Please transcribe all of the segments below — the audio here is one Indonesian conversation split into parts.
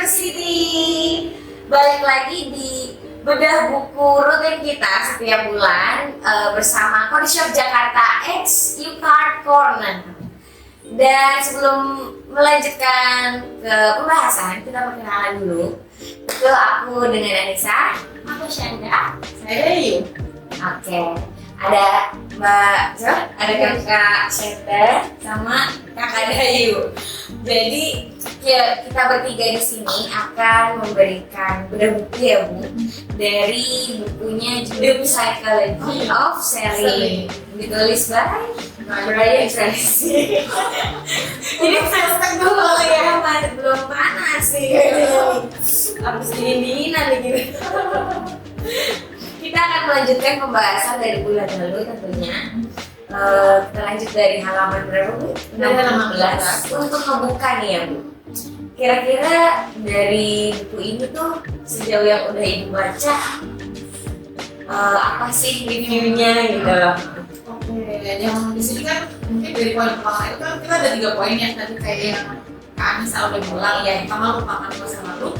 University. Balik lagi di bedah buku rutin kita setiap bulan bersama Coffee Shop Jakarta X U-Card Corner. Dan sebelum melanjutkan ke pembahasan, kita perkenalan dulu. Itu aku dengan Anissa, aku Syanda, saya Yu. Oke, ada Mbak Jo, ada Kakak Syanda, sama Kakak Dayu. Jadi ya, kita bertiga di sini akan memberikan bedah buku ya Bu, dari bukunya The Psychology of Selling, ditulis by Brian Tracy. Jadi saya dulu ya, belum panas nih. Habis dingin-dinginan gitu. Kita akan melanjutkan pembahasan dari bulan lalu tentunya. Kita lanjut dari halaman berapa Bu? 16 untuk membuka nih ya Bu. Kira-kira dari buku ini tuh sejauh yang udah Ibu baca apa sih reviewnya gitu? Oke, yang di sini kan mungkin dari poin pertama itu kan kita ada 3 poin ya, tadi kayak yang Kak Anissa udah bilang ya. Pertama, lupakan masa lalu,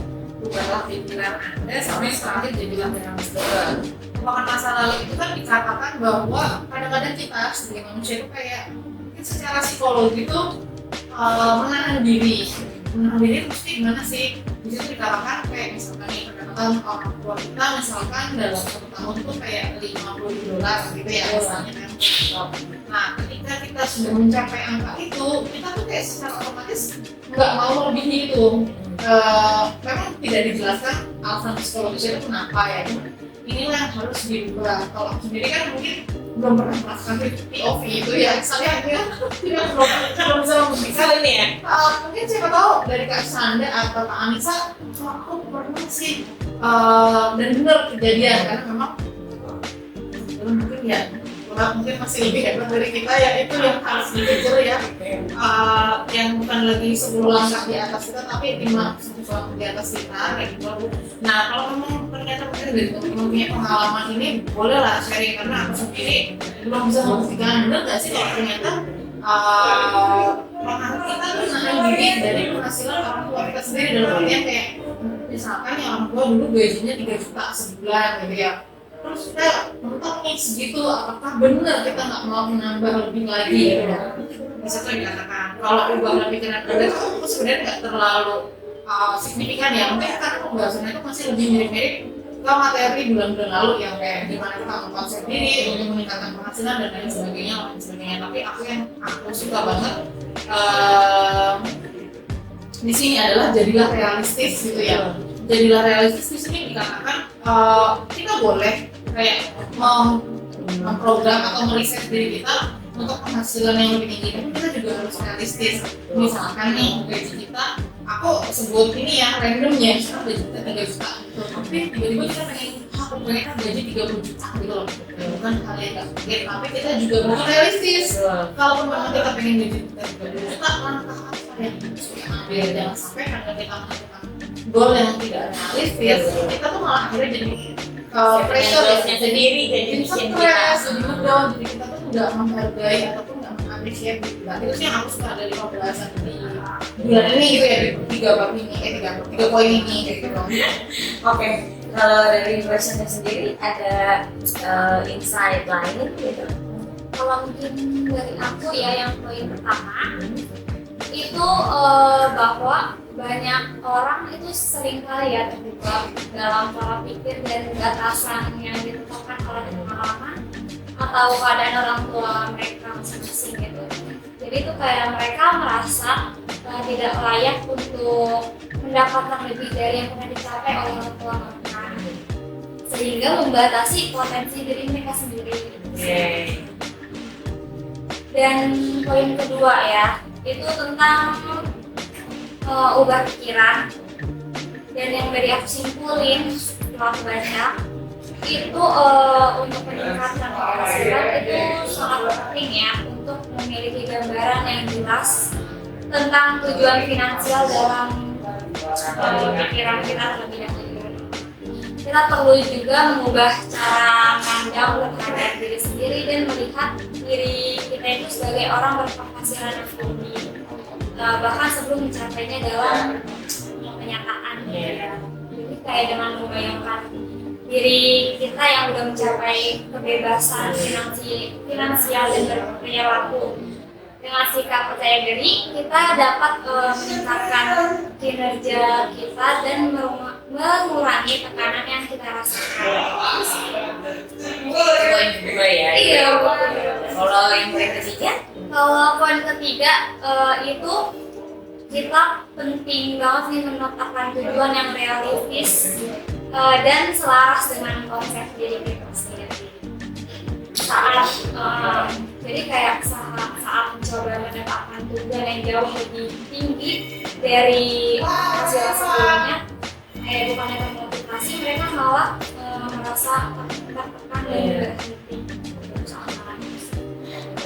ubahlah pikiran Anda, sama yang terakhir jadilah dinamis baru. Lupakan masa lalu itu kan dikatakan bahwa kadang-kadang kita sebagai manusia itu kayak mungkin secara psikologi itu menahan diri. Menahan diri mesti gimana sih? Di situ dikatakan kayak misalkan nih, perkataan orang tua kita misalkan dalam 1 tahun tuh kayak $50 gitu ya misalnya kan. Nah, ketika kita sudah mencapai angka itu, kita tuh kayak secara otomatis nggak mau melebihi itu. Memang tidak dijelaskan alasan psikologis itu kenapa ya. Inilah yang harus diubah. Kalau aku sendiri kan mungkin belum pernah merasakan POV itu ya, saya belum bisa membuktikan ini ya. Mungkin siapa tahu dari Kak Sanda atau Kak Anissa, aku pernah sih dan benar kejadian, karena memang mungkin ya mungkin masih lebih hebat dari kita ya, itu yang harus dikejar ya. Yang bukan lagi 10 langkah di atas kita, tapi 5 langkah di atas kita kayak gitu. Nah, kalau memang ternyata mungkin dari teman-teman punya pengalaman ini, boleh lah sharing, karena aku sendiri belum bisa membuktikan. Bener gak sih kalau ternyata kita tuh nahan diri dari penghasilan orang tua kita sendiri, dalam artian kayak misalkan yang orang tua dulu gajinya 3 juta sebulan gitu ya, terus kita mentok nih segitu, apakah benar kita nggak mau menambah lebih lagi gitu. Bisa tuh dikatakan kalau ubah pikiran Anda itu sebenarnya nggak terlalu signifikan ya, mungkin karena pembahasannya itu masih lebih mirip-mirip ke materi bulan-bulan lalu yang kayak gimana kita mengkonsep diri untuk meningkatkan penghasilan dan lain sebagainya. Tapi aku suka banget di sini adalah jadilah realistis gitu ya. Jadilah realistis di sini dikatakan kita boleh kayak memprogram atau meriset diri kita untuk penghasilan yang lebih tinggi, tapi kita juga harus realistis. Misalkan nih gaji kita, aku sebut ini ya random ya, sekarang gaji kita 3 juta gitu, tapi tiba-tiba kita aku pengen gaji 30 juta gitu loh. Bukan hal yang gak mungkin, tapi kita juga harus realistis. Kalau memang kita pengen gaji kita 30 juta, langkah apa yang harus kita ambil? Jangan sampai karena kita menentukan goal yang tidak realistis, kita tuh malah akhirnya jadi pressure sendiri, jadi stres, jadi kita tuh nggak menghargai ataupun nggak mengapresiasi juga. Itu sih yang aku suka dari pembahasan di bulan ini gitu ya, di 3 bab ini, 3 poin ini gitu. Oke, kalau dari versionnya sendiri ada insight lain gitu? Kalau mungkin dari aku ya, yang poin pertama itu bahwa banyak orang itu sering kali ya terjebak dalam pola pikir dan batasan yang ditentukan oleh pengalaman atau keadaan orang tua mereka masing-masing gitu. Jadi itu kayak mereka merasa tidak layak untuk mendapatkan lebih dari yang pernah dicapai oleh orang tua mereka, sehingga membatasi potensi diri mereka sendiri. Dan poin kedua ya, itu tentang ubah pikiran. Dan yang dari aku simpulin setelah baca itu untuk meningkatkan penghasilan itu sangat penting ya, untuk memiliki gambaran yang jelas tentang tujuan finansial dalam pikiran kita terlebih dahulu. Kita perlu juga mengubah cara pandang terhadap diri sendiri dan melihat diri kita itu sebagai orang berpenghasilan yang tinggi, bahkan sebelum mencapainya dalam kenyataan gitu ya. Jadi kayak dengan membayangkan diri kita yang udah mencapai kebebasan finansial dan berperilaku dengan sikap percaya diri, kita dapat meningkatkan kinerja kita dan mengurangi tekanan yang kita rasakan. Poin kedua ya. Iya. Kalau yang poin ketiga? Kalau poin ketiga itu kita penting banget nih menetapkan tujuan yang realistis dan selaras dengan konsep diri kita sendiri. Jadi kayak saat mencoba menetapkan tujuan yang jauh lebih tinggi dari hasil sebelumnya, kayak bukannya termotivasi, mereka malah merasa tertekan dan berhenti berusaha.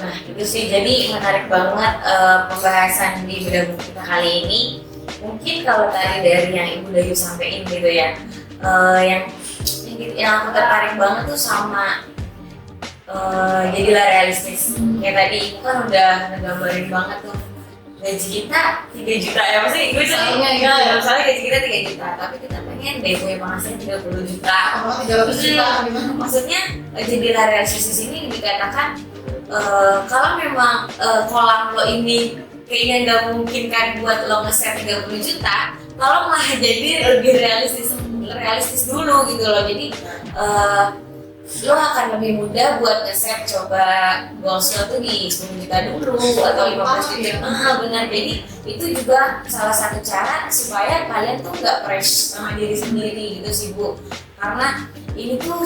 Nah itu sih, jadi menarik banget pembahasan di bedah buku kita kali ini. Mungkin kalau tadi dari yang Ibu Dayu sampaikan gitu ya, yang aku tertarik banget tuh sama jadilah realistis. Kayak tadi Ibu kan udah ngegambarin banget tuh gaji kita 3 juta ya, maksudnya gue misalnya gaji kita 3 juta, tapi kita pengen deh punya penghasilan 30 juta. 300 juta gimana? Maksudnya jadilah realistis di sini dikatakan kalau memang kolam lo ini kayaknya nggak mungkin kan buat lo nge-set 30 juta, kalau malah jadi lebih realistis dulu gitu loh. Jadi lo akan lebih mudah buat nge-set, coba goals lo tuh di 10 juta dulu atau 15 juta. Benar, jadi itu juga salah satu cara supaya kalian tuh nggak press sama diri sendiri gitu sih Bu, karena ini tuh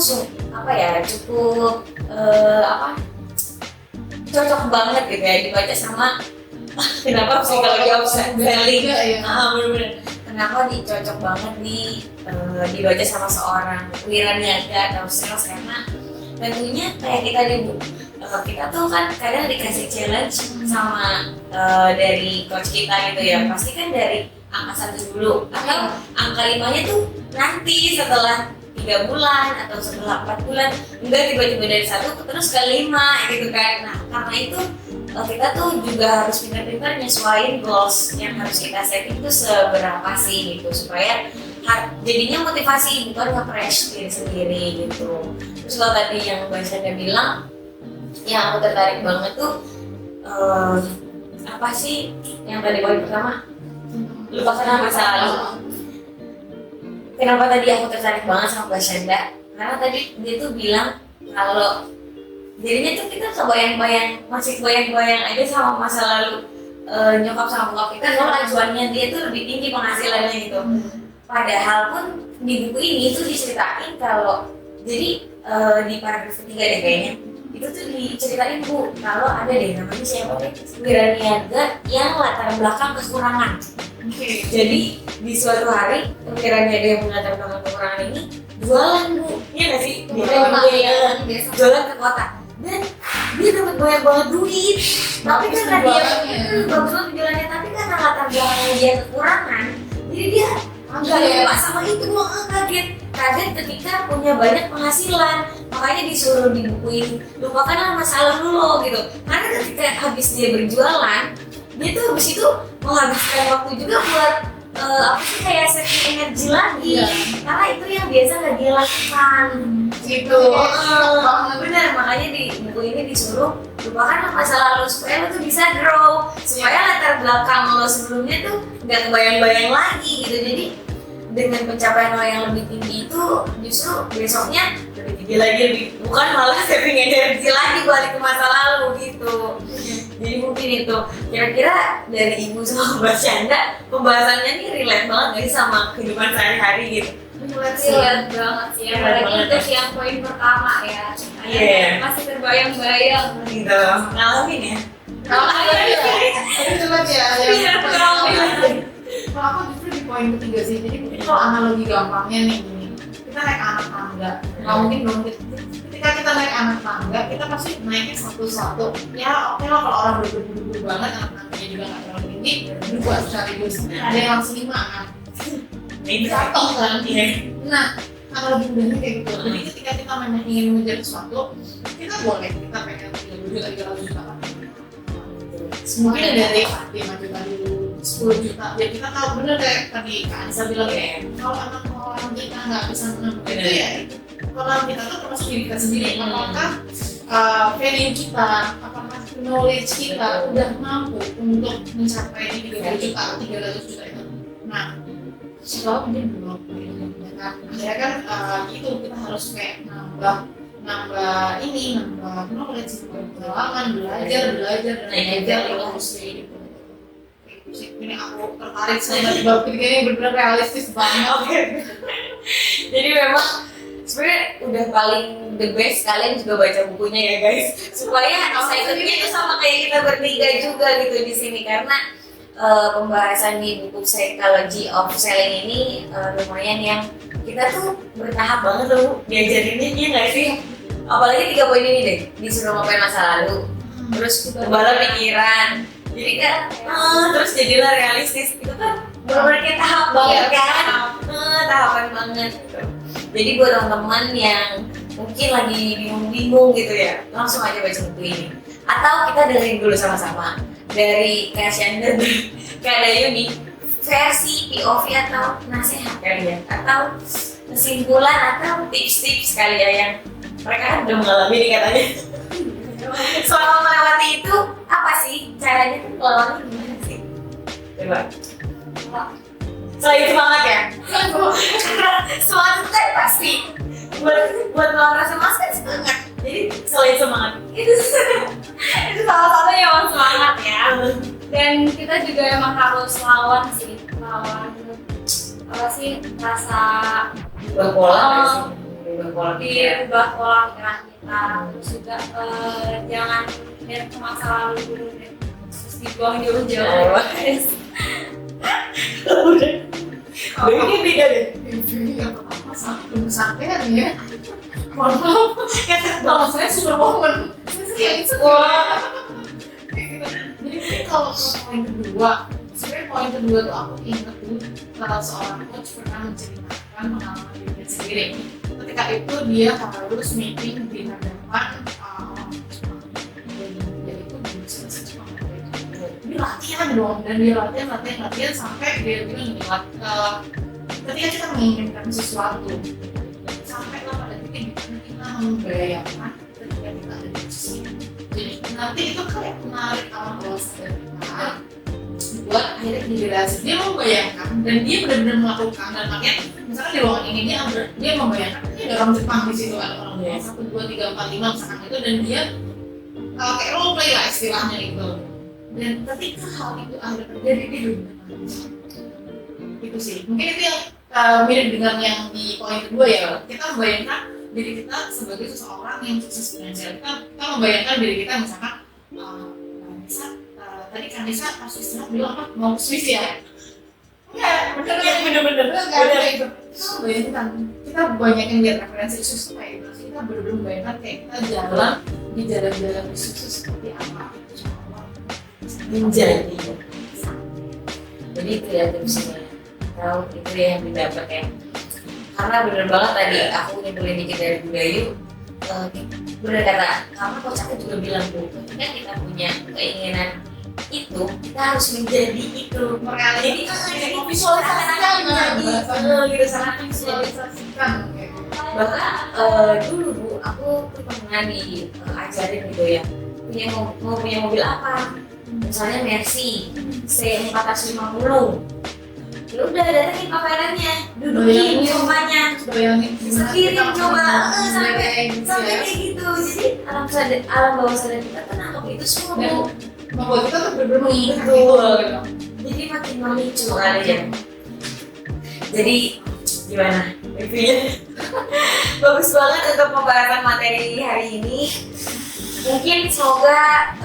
cukup cocok banget gitu ya dibaca sama kenapa psikologi of selling bener-bener kenapa cocok banget dibaca sama seorang wiraniaga atau sales, karena tentunya kayak kita kita tuh kan kadang dikasih challenge sama dari coach kita gitu ya, pasti kan dari angka 1 dulu atau angka 5-nya tuh nanti setelah 3 bulan atau setelah 4 bulan, enggak tiba-tiba dari 1 terus ke 5 gitu kan. Nah karena itu kita tuh juga harus pintar-pintar nyesuaiin goals yang harus kita setting itu seberapa sih gitu, supaya jadinya motivasi bukan nge-press diri sendiri gitu. Terus kalau tadi yang Mbak Sandra bilang, yang aku tertarik banget tuh apa sih yang tadi poin pertama? Lupakan masa lalu. Kenapa tadi aku tertarik banget sama Mbak Syanda? Karena tadi dia tuh bilang kalau jadinya tuh kita masih kebayang-bayang aja sama masa lalu nyokap sama bokap kita, soal acuannya dia tuh lebih tinggi penghasilannya gitu. Padahal pun di buku ini tuh diceritain kalau jadi di paragraf ketiga deh kayaknya itu tuh diceritain Bu, kalau ada deh namanya siapa deh, wiraniaga yang latar belakang kekurangan. Jadi di suatu hari wiraniaga yang latar belakang kekurangan ini jualan Bu, iya nggak sih? Jualan ke kota dan dia dapat banyak banget duit. Tapi karena dia bagus banget jualannya, tapi karena latar belakangnya dia kekurangan, jadi dia enggak ya sama itu, kaget ketika punya banyak penghasilan. Makanya disuruh dibukuin, lupakanlah masa lalu lo gitu, karena ketika habis dia berjualan, dia tuh habis itu menghabiskan waktu juga buat kayak saving energi lagi, karena itu yang biasa nggak dia lakukan gitu. Benar, makanya di buku ini disuruh lupakanlah masa lalu supaya lo tuh bisa grow, supaya latar belakang lo sebelumnya tuh nggak kebayang-bayang lagi gitu. Jadi dengan pencapaian lo yang lebih tinggi itu justru besoknya lebih tinggi lagi, bukan malah saving energi lagi balik ke masa lalu gitu. Jadi mungkin itu kira-kira dari Ibu sama Mbak Syanda pembahasannya ini relate banget gak sih sama kehidupan sehari-hari gitu? Relate banget sih, apalagi untuk yang poin pertama ya. Masih terbayang-bayang gitu, ngalamin ya? Kalau aku justru di poin ketiga sih, jadi mungkin kalau analogi gampangnya nih gini, kita naik anak tangga, nggak mungkin dong ketika kita naik anak tangga, kita pasti naiknya satu-satu. Ya oke lah kalau orang berburu banget, anak tangganya juga nggak terlalu tinggi, dua sekaligus, ada yang langsung 5 kan? Ini jatuh kan? Nah, analogi mudahnya kayak gitu. Jadi ketika kita memang ingin mengejar sesuatu, kita boleh, kita pengen 3 juta, 300 juta. Mungkin dari 5 juta dulu, 10 10 juta ya kita tahu bener kayak tadi Kak Anissa bilang ya, kalau emang orang kita nggak bisa menentukan itu ya orang kita tuh termasuk diri kita sendiri, apakah value kita, apakah knowledge kita udah mampu untuk mencapai 30 juta atau 300 juta itu. Nah setelah mungkin belum kan akhirnya kan itu kita harus kayak nambah knowledge, pengalaman, belajar itu harus kayak gitu. Ini aku tertarik sama di bab ketiga ini benar-benar realistis banget. Jadi memang sebenarnya udah paling the best kalian juga baca bukunya ya guys, supaya excitednya itu sama kayak kita bertiga juga gitu di sini, karena pembahasan di buku Psychology of Selling ini lumayan yang kita tuh bertahap banget loh diajarinnya, iya nggak sih? Apalagi 3 poin ini deh, disuruh ngapain masa lalu, terus kebalik pikiran, jadi kan terus jadilah realistis, itu kan benar-benar kayak tahap banget kan, tahapan banget gitu. Jadi buat teman-teman yang mungkin lagi bingung-bingung gitu ya, langsung aja baca buku ini, atau kita dengerin dulu sama-sama dari Kak Syanda dan Kak Dayu nih, versi POV atau nasihat kali ya, atau kesimpulan atau tips-tips kali ya yang mereka kan udah mengalami nih katanya. Selama melewati itu apa sih caranya tuh melewati gimana sih? Coba. Selain semangat ya. Semangat itu kan pasti buat melawan rasa malas kan semangat. Jadi selain semangat itu salah satu yang emang semangat ya. Dan kita juga emang harus lawan apa sih rasa berpola dirubah pola pikiran kita, terus juga jangan lihat ke masa lalu dulu deh, terus dibuang jauh-jauh. Ini beda deh. Yang pertama belum kesampaian ya. Mohon maaf, kalau saya superwoman, saya itu jadi kalau poin kedua, sebenarnya poin kedua tuh aku ingat dulu seorang coach pernah menceritakan pengalaman dirinya sendiri. Ketika itu dia harus meeting di hadapan dia latihan dong, dan dia latihan sampai dia bilang ketika kita menginginkan sesuatu sampai pada titik kita membayangkan ketika kita ada di posisi jadi nanti itu kayak menarik alam bawah sadar kita buat akhirnya direalisasi. Dia membayangkan dan dia benar-benar melakukan, dan makanya misalkan di ruangan ini dia membayangkan ini ada orang Jepang di situ, ada orang 1, 2, 3, 4, 5 misalkan itu, dan dia kayak role play lah istilahnya itu. Dan ketika hal itu akhirnya terjadi di dunia itu sih mungkin itu yang mirip dengan yang di poin kedua ya, kita membayangkan diri kita sebagai seseorang yang sukses finansial. Kita membayangkan diri kita misalkan tadi kan Nisa pas istirahat bilang apa mau ke Swiss ya, bener-bener itu kita banyakin lihat referensi Swiss kayak gitu, kita bener-bener membayangkan kayak kita jalan di jalan-jalan Swiss seperti apa menjadi. Jadi itu ya tipsnya, tahu itu yang didapat ya. Karena bener banget tadi aku nyimpulin dikit dari Bu Dayu, bener kata kamu kocaknya juga bilang tuh, ketika kita punya keinginan itu kita harus menjadi itu. Jadi visualisasikan gitu, sangat visualisasikan. Bahkan dulu Bu, aku pernah diajarin gitu ya, mau punya mobil apa, misalnya Mercy C450, ya udah datangin pamerannya, dudukin di rumahnya, sekirin coba sampai kayak gitu. Jadi alam bawah sadar kita kan nangkep itu semua Bu, membuat kita tuh bener-bener mengingat gitu. Jadi makin memicu kali ya. Jadi gimana reviewnya? Bagus banget untuk pembahasan materi hari ini. Mungkin semoga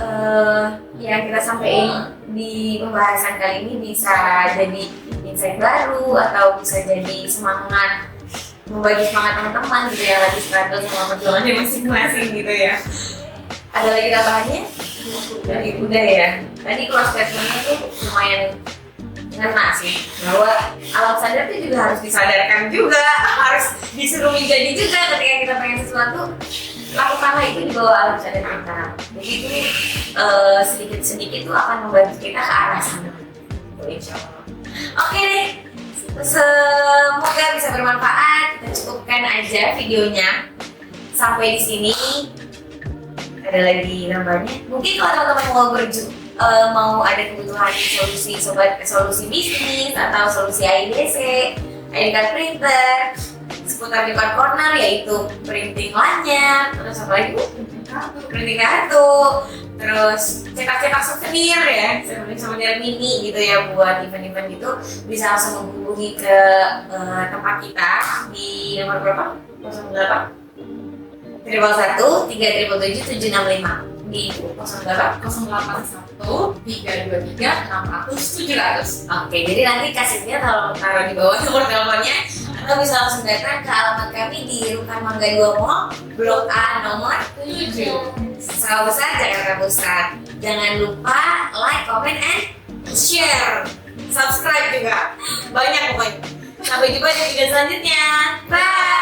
yang kita sampaikan di pembahasan kali ini bisa jadi insight baru atau bisa jadi semangat, membagi semangat teman-teman gitu ya, lagi struggle sama perjuangannya masing-masing gitu ya. Ada lagi tambahannya? Udah ya. Tadi cross statement-nya tuh lumayan ngena sih, bahwa alam sadar itu juga harus disadarkan juga, harus disuruh menjadi juga. Ketika kita pengen sesuatu, lakukanlah itu di bawah alam sadar kita. Jadi itu sedikit-sedikit itu akan membantu kita ke arah sana. insya Allah. Oke deh, semoga bisa bermanfaat. Kita cukupkan aja videonya sampai di sini. Ada lagi nambahnya? Mungkin kalau teman-teman mau ada kebutuhan solusi bisnis atau solusi AIDC, ID card printer, seputar QR corner yaitu printing lanyard, terus apa lagi Bu? Printing kartu, terus cetak-cetak souvenir ya, souvenir mini gitu ya buat event-event gitu, bisa langsung menghubungi ke tempat kita di nomor berapa? 08 111 377 765 di 08 081 323 600 700. Oke, jadi nanti kasihnya taruh di bawah nomor teleponnya atau bisa langsung datang ke alamat kami di Rukan Mangga 2 Mall, Blok A nomor 7. Sawah Besar, Jakarta Pusat. Jangan lupa like, comment, and share. Subscribe juga. Banyak pokoknya. Sampai jumpa di video selanjutnya. Bye!